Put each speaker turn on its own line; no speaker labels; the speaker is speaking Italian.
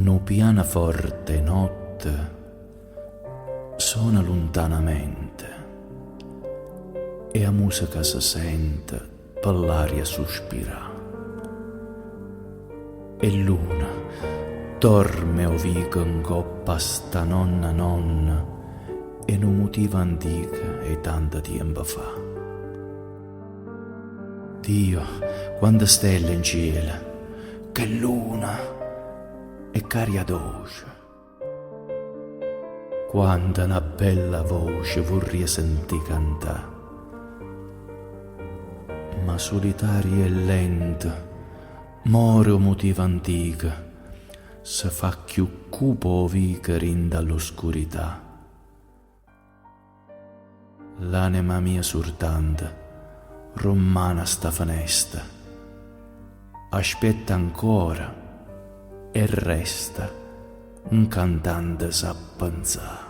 No pianoforte notte suona lontanamente e la musica si sente per l'aria sospira. E luna dorme ovica in coppa sta nonna e un motivo antico e tanto tempo fa. Dio, quante stelle in cielo, che luna e caria dolce. Quanta una bella voce vorrei sentire cantare, ma solitaria e lenta, muore un motivo antico, se fa più cupo che rinda all'oscurità. L'anima mia surtante, romana sta finestra, aspetta ancora e resta un cantante sa pensare.